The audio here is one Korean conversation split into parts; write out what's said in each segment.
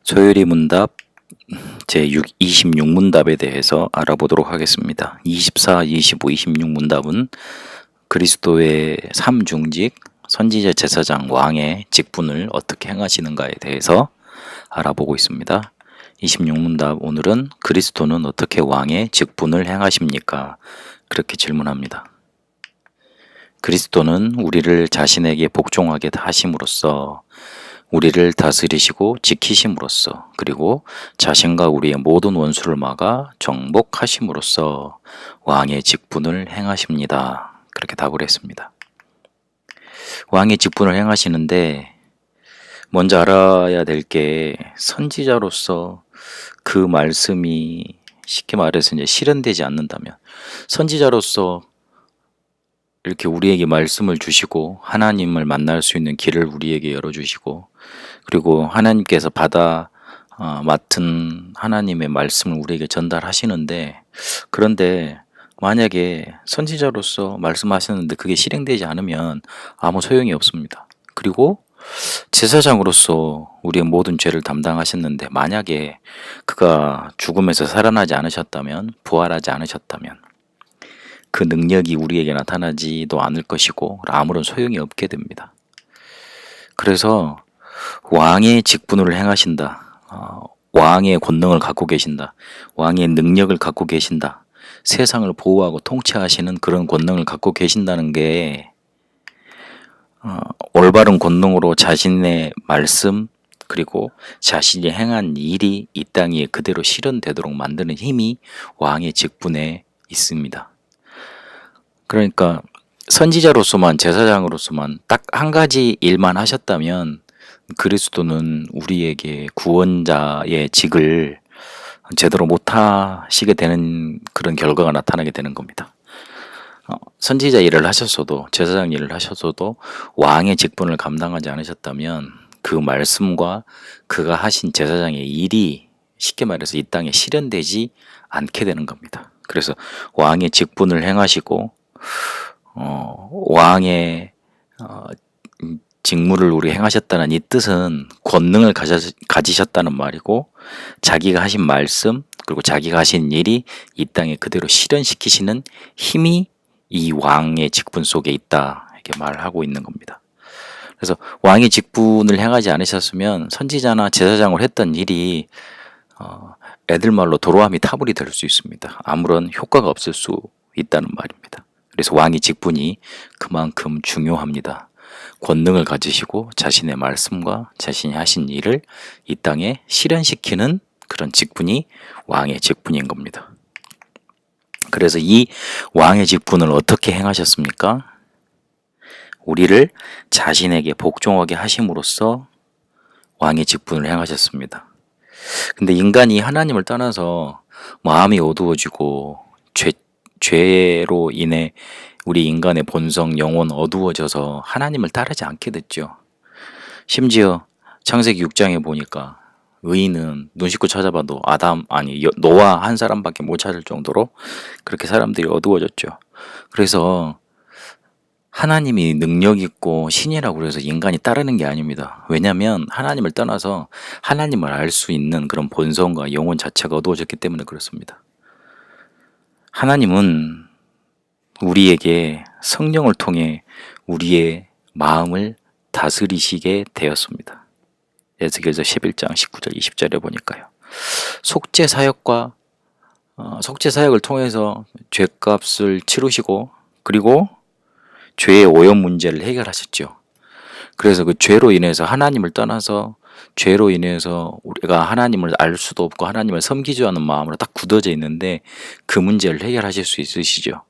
소요리 문답 제26문답에 대해서 알아보도록 하겠습니다. 24, 25, 26문답은 그리스도의 삼중직, 선지자, 제사장, 왕의 직분을 어떻게 행하시는가에 대해서 알아보고 있습니다. 26문답 오늘은 그리스도는 어떻게 왕의 직분을 행하십니까? 그렇게 질문합니다. 그리스도는 우리를 자신에게 복종하게 하심으로써 우리를 다스리시고 지키심으로써 그리고 자신과 우리의 모든 원수를 막아 정복하심으로써 왕의 직분을 행하십니다. 그렇게 답을 했습니다. 왕의 직분을 행하시는데 먼저 알아야 될 게 선지자로서 그 말씀이 쉽게 말해서 이제 실현되지 않는다면 선지자로서 이렇게 우리에게 말씀을 주시고 하나님을 만날 수 있는 길을 우리에게 열어주시고 그리고 하나님께서 맡은 하나님의 말씀을 우리에게 전달하시는데 그런데 만약에 선지자로서 말씀하시는데 그게 실행되지 않으면 아무 소용이 없습니다. 그리고 제사장으로서 우리의 모든 죄를 담당하셨는데 만약에 그가 죽음에서 살아나지 않으셨다면 부활하지 않으셨다면 그 능력이 우리에게 나타나지도 않을 것이고 아무런 소용이 없게 됩니다. 그래서 왕의 직분을 행하신다. 왕의 권능을 갖고 계신다. 왕의 능력을 갖고 계신다. 세상을 보호하고 통치하시는 그런 권능을 갖고 계신다는 게 올바른 권능으로 자신의 말씀 그리고 자신이 행한 일이 이 땅에 그대로 실현되도록 만드는 힘이 왕의 직분에 있습니다. 그러니까 선지자로서만 제사장으로서만 딱 한 가지 일만 하셨다면 그리스도는 우리에게 구원자의 직을 제대로 못하시게 되는 그런 결과가 나타나게 되는 겁니다. 선지자 일을 하셨어도 제사장 일을 하셨어도 왕의 직분을 감당하지 않으셨다면 그 말씀과 그가 하신 제사장의 일이 쉽게 말해서 이 땅에 실현되지 않게 되는 겁니다. 그래서 왕의 직분을 행하시고 왕의 직무를 우리 행하셨다는 이 뜻은 권능을 가지셨다는 말이고 자기가 하신 말씀 그리고 자기가 하신 일이 이 땅에 그대로 실현시키시는 힘이 이 왕의 직분 속에 있다 이렇게 말하고 있는 겁니다. 그래서 왕의 직분을 행하지 않으셨으면 선지자나 제사장을 했던 일이 애들 말로 도로함이 타불이 될 수 있습니다. 아무런 효과가 없을 수 있다는 말입니다. 그래서 왕의 직분이 그만큼 중요합니다. 권능을 가지시고 자신의 말씀과 자신이 하신 일을 이 땅에 실현시키는 그런 직분이 왕의 직분인 겁니다. 그래서 이 왕의 직분을 어떻게 행하셨습니까? 우리를 자신에게 복종하게 하심으로써 왕의 직분을 행하셨습니다. 근데 인간이 하나님을 떠나서 마음이 어두워지고 죄로 인해 우리 인간의 본성, 영혼 어두워져서 하나님을 따르지 않게 됐죠. 심지어 창세기 6장에 보니까 의인은 눈 씻고 찾아봐도 노아 한 사람밖에 못 찾을 정도로 그렇게 사람들이 어두워졌죠. 그래서 하나님이 능력 있고 신이라고 그래서 인간이 따르는 게 아닙니다. 왜냐하면 하나님을 떠나서 하나님을 알 수 있는 그런 본성과 영혼 자체가 어두워졌기 때문에 그렇습니다. 하나님은 우리에게 성령을 통해 우리의 마음을 다스리시게 되었습니다. 에스겔서 11장 19절 20절에 보니까요. 속죄 사역을 통해서 죄값을 치르시고 그리고 죄의 오염 문제를 해결하셨죠. 그래서 그 죄로 인해서 하나님을 떠나서 죄로 인해서 우리가 하나님을 알 수도 없고 하나님을 섬기지 않는 마음으로 딱 굳어져 있는데 그 문제를 해결하실 수 있으시죠.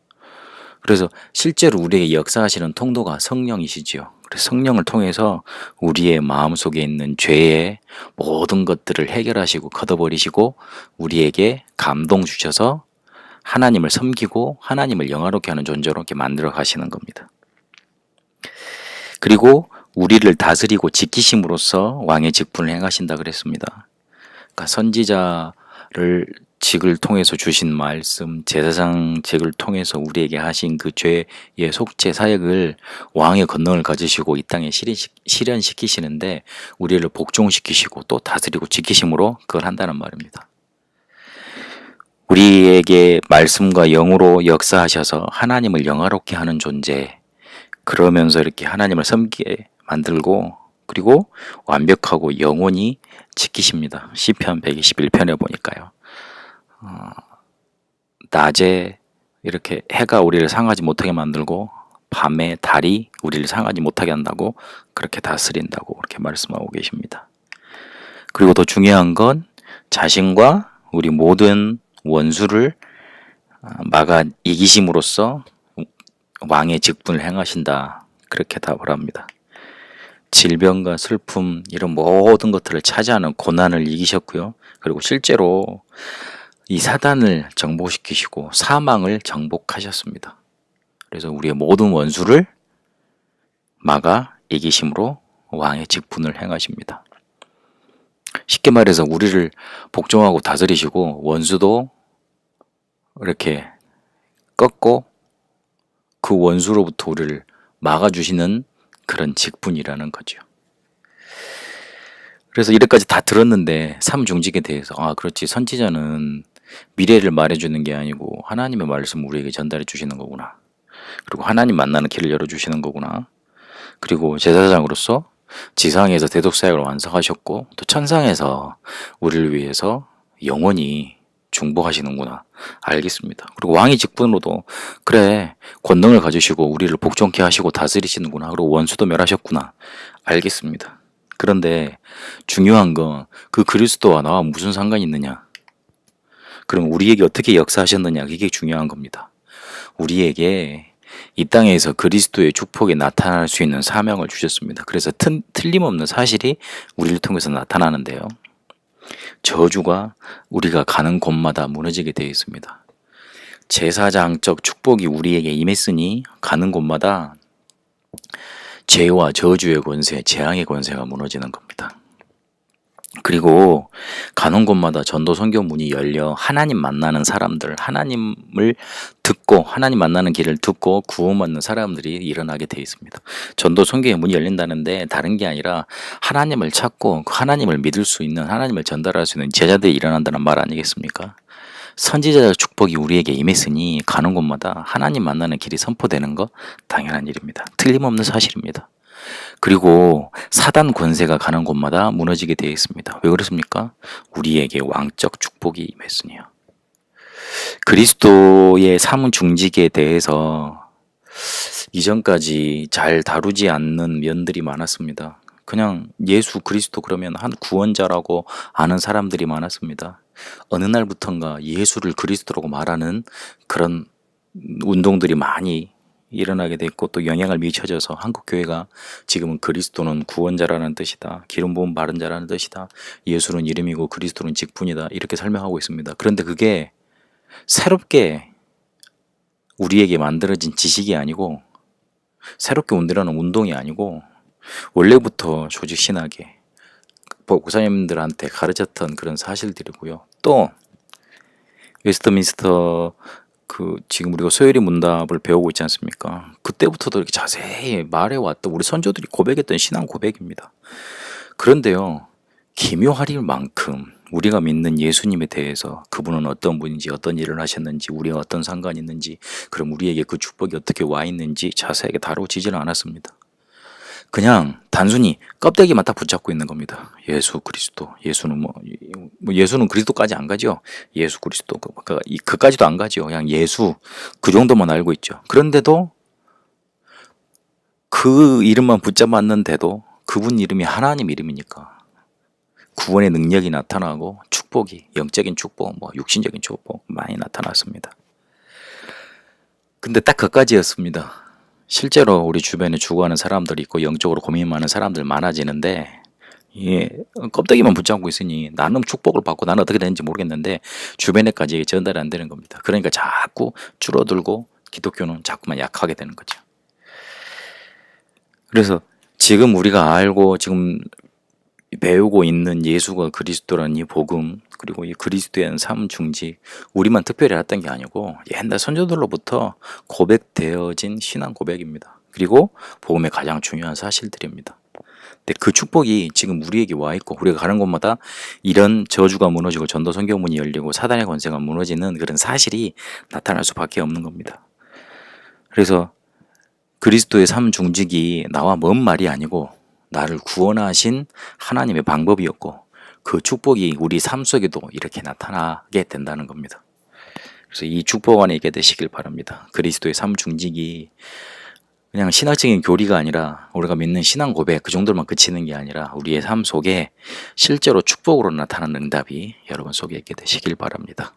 그래서 실제로 우리에게 역사하시는 통로가 성령이시지요. 그래서 성령을 통해서 우리의 마음속에 있는 죄의 모든 것들을 해결하시고 걷어버리시고 우리에게 감동 주셔서 하나님을 섬기고 하나님을 영화롭게 하는 존재로 이렇게 만들어 가시는 겁니다. 그리고 우리를 다스리고 지키심으로써 왕의 직분을 행하신다 그랬습니다. 그러니까 선지자를 직을 통해서 주신 말씀, 제사장 직을 통해서 우리에게 하신 그 죄의 속죄 사역을 왕의 권능을 가지시고 이 땅에 실현시키시는데 우리를 복종시키시고 또 다스리고 지키심으로 그걸 한다는 말입니다. 우리에게 말씀과 영으로 역사하셔서 하나님을 영화롭게 하는 존재, 그러면서 이렇게 하나님을 섬기게 만들고 그리고 완벽하고 영원히 지키십니다. 시편 121편에 보니까요. 낮에 이렇게 해가 우리를 상하지 못하게 만들고 밤에 달이 우리를 상하지 못하게 한다고 그렇게 다스린다고 그렇게 말씀하고 계십니다. 그리고 더 중요한 건 자신과 우리 모든 원수를 막아 이기심으로써 왕의 직분을 행하신다. 그렇게 답을 합니다. 질병과 슬픔 이런 모든 것들을 차지하는 고난을 이기셨고요. 그리고 실제로 이 사단을 정복시키시고 사망을 정복하셨습니다. 그래서 우리의 모든 원수를 막아 이기심으로 왕의 직분을 행하십니다. 쉽게 말해서 우리를 복종하고 다스리시고 원수도 이렇게 꺾고 그 원수로부터 우리를 막아주시는 그런 직분이라는 거죠. 그래서 이렇게까지 다 들었는데 삼중직에 대해서 그렇지, 선지자는 미래를 말해주는 게 아니고 하나님의 말씀 우리에게 전달해 주시는 거구나. 그리고 하나님 만나는 길을 열어주시는 거구나. 그리고 제사장으로서 지상에서 대독사역을 완성하셨고 또 천상에서 우리를 위해서 영원히 중보하시는구나. 알겠습니다. 그리고 왕의 직분으로도 그래, 권능을 가지시고 우리를 복종케 하시고 다스리시는구나. 그리고 원수도 멸하셨구나. 알겠습니다. 그런데 중요한 건 그 그리스도와 나와 무슨 상관이 있느냐? 그럼 우리에게 어떻게 역사하셨느냐? 그게 중요한 겁니다. 우리에게 이 땅에서 그리스도의 축복이 나타날 수 있는 사명을 주셨습니다. 그래서 틀림없는 사실이 우리를 통해서 나타나는데요. 저주가 우리가 가는 곳마다 무너지게 되어 있습니다. 제사장적 축복이 우리에게 임했으니 가는 곳마다 죄와 저주의 권세, 재앙의 권세가 무너지는 겁니다. 그리고 가는 곳마다 전도 선교 문이 열려 하나님 만나는 사람들, 하나님을 듣고 하나님 만나는 길을 듣고 구원받는 사람들이 일어나게 되어 있습니다. 전도 선교의 문이 열린다는데 다른 게 아니라 하나님을 찾고 하나님을 믿을 수 있는, 하나님을 전달할 수 있는 제자들이 일어난다는 말 아니겠습니까? 선지자의 축복이 우리에게 임했으니 가는 곳마다 하나님 만나는 길이 선포되는 거 당연한 일입니다. 틀림없는 사실입니다. 그리고 사단 권세가 가는 곳마다 무너지게 되어 있습니다. 왜 그렇습니까? 우리에게 왕적 축복이 임했으니요. 그리스도의 삼중직에 대해서 이전까지 잘 다루지 않는 면들이 많았습니다. 그냥 예수 그리스도 그러면 한 구원자라고 아는 사람들이 많았습니다. 어느 날부턴가 예수를 그리스도라고 말하는 그런 운동들이 많이 일어나게 됐고 또 영향을 미쳐져서 한국 교회가 지금은 그리스도는 구원자라는 뜻이다, 기름 부음 바른 자라는 뜻이다, 예수는 이름이고 그리스도는 직분이다, 이렇게 설명하고 있습니다. 그런데 그게 새롭게 우리에게 만들어진 지식이 아니고 새롭게 운동하는 운동이 아니고 원래부터 조직 신학에 목사님들한테 가르쳤던 그런 사실들이고요. 또 웨스트민스터 지금 우리가 소요리 문답을 배우고 있지 않습니까? 그때부터도 이렇게 자세히 말해왔던 우리 선조들이 고백했던 신앙 고백입니다. 그런데요, 기묘할 만큼 우리가 믿는 예수님에 대해서 그분은 어떤 분인지, 어떤 일을 하셨는지, 우리와 어떤 상관이 있는지, 그럼 우리에게 그 축복이 어떻게 와 있는지 자세하게 다루지는 않았습니다. 그냥 단순히 껍데기만 딱 붙잡고 있는 겁니다. 예수 그리스도, 예수는 예수는 그리스도까지 안 가죠. 예수 그리스도 그까지도 안 가죠. 그냥 예수 그 정도만 알고 있죠. 그런데도 그 이름만 붙잡았는데도 그분 이름이 하나님 이름이니까 구원의 능력이 나타나고 축복이, 영적인 축복, 육신적인 축복 많이 나타났습니다. 근데 딱 그까지였습니다. 실제로 우리 주변에 죽어가는 사람들이 있고 영적으로 고민 많은 사람들 많아지는데 껍데기만 붙잡고 있으니 나는 축복을 받고 나는 어떻게 되는지 모르겠는데 주변에까지 전달이 안 되는 겁니다. 그러니까 자꾸 줄어들고 기독교는 자꾸만 약하게 되는 거죠. 그래서 지금 우리가 알고 지금 배우고 있는 예수가 그리스도라는 이 복음, 그리고 이 그리스도에 대한 삶 중직, 우리만 특별히 알았던 게 아니고 옛날 선조들로부터 고백되어진 신앙 고백입니다. 그리고 복음의 가장 중요한 사실들입니다. 근데 그 축복이 지금 우리에게 와 있고, 우리가 가는 곳마다 이런 저주가 무너지고 전도 성경문이 열리고 사단의 권세가 무너지는 그런 사실이 나타날 수밖에 없는 겁니다. 그래서 그리스도의 삶 중직이 나와 먼 말이 아니고 나를 구원하신 하나님의 방법이었고, 그 축복이 우리 삶 속에도 이렇게 나타나게 된다는 겁니다. 그래서 이 축복 안에 있게 되시길 바랍니다. 그리스도의 삶 중직이 그냥 신학적인 교리가 아니라, 우리가 믿는 신앙 고백 그 정도만 그치는 게 아니라 우리의 삶 속에 실제로 축복으로 나타나는 응답이 여러분 속에 있게 되시길 바랍니다.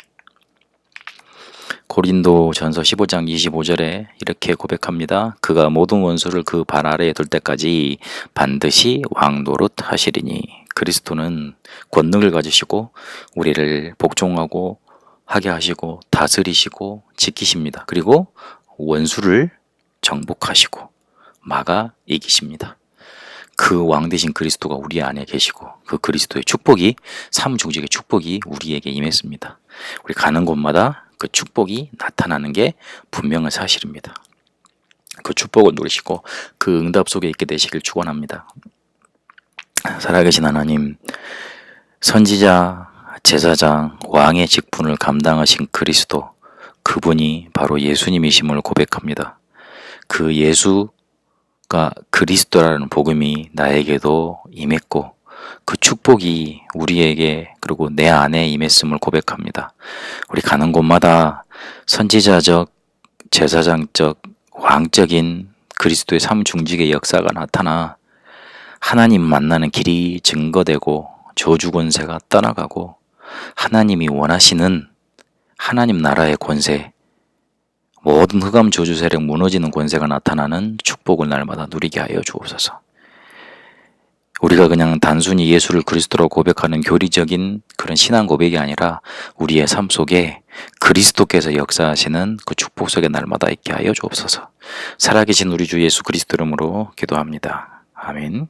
고린도 전서 15장 25절에 이렇게 고백합니다. 그가 모든 원수를 그 발 아래에 둘 때까지 반드시 왕노릇 하시리니. 그리스도는 권능을 가지시고 우리를 복종하고 하게 하시고 다스리시고 지키십니다. 그리고 원수를 정복하시고 막아 이기십니다. 그 왕 되신 그리스도가 우리 안에 계시고, 그 그리스도의 축복이, 삶 중직의 축복이 우리에게 임했습니다. 우리 가는 곳마다 그 축복이 나타나는 게 분명한 사실입니다. 그 축복을 누리시고 그 응답 속에 있게 되시길 축원합니다. 살아계신 하나님, 선지자, 제사장, 왕의 직분을 감당하신 그리스도, 그분이 바로 예수님이심을 고백합니다. 그 예수가 그리스도라는 복음이 나에게도 임했고, 그 축복이 우리에게 그리고 내 안에 임했음을 고백합니다. 우리 가는 곳마다 선지자적, 제사장적, 왕적인 그리스도의 삶 중직의 역사가 나타나 하나님 만나는 길이 증거되고 저주 권세가 떠나가고 하나님이 원하시는 하나님 나라의 권세, 모든 흑암 저주 세력 무너지는 권세가 나타나는 축복을 날마다 누리게 하여 주옵소서. 우리가 그냥 단순히 예수를 그리스도로 고백하는 교리적인 그런 신앙 고백이 아니라 우리의 삶 속에 그리스도께서 역사하시는 그 축복 속에 날마다 있게 하여 주옵소서. 살아계신 우리 주 예수 그리스도 이름으로 기도합니다. 아멘.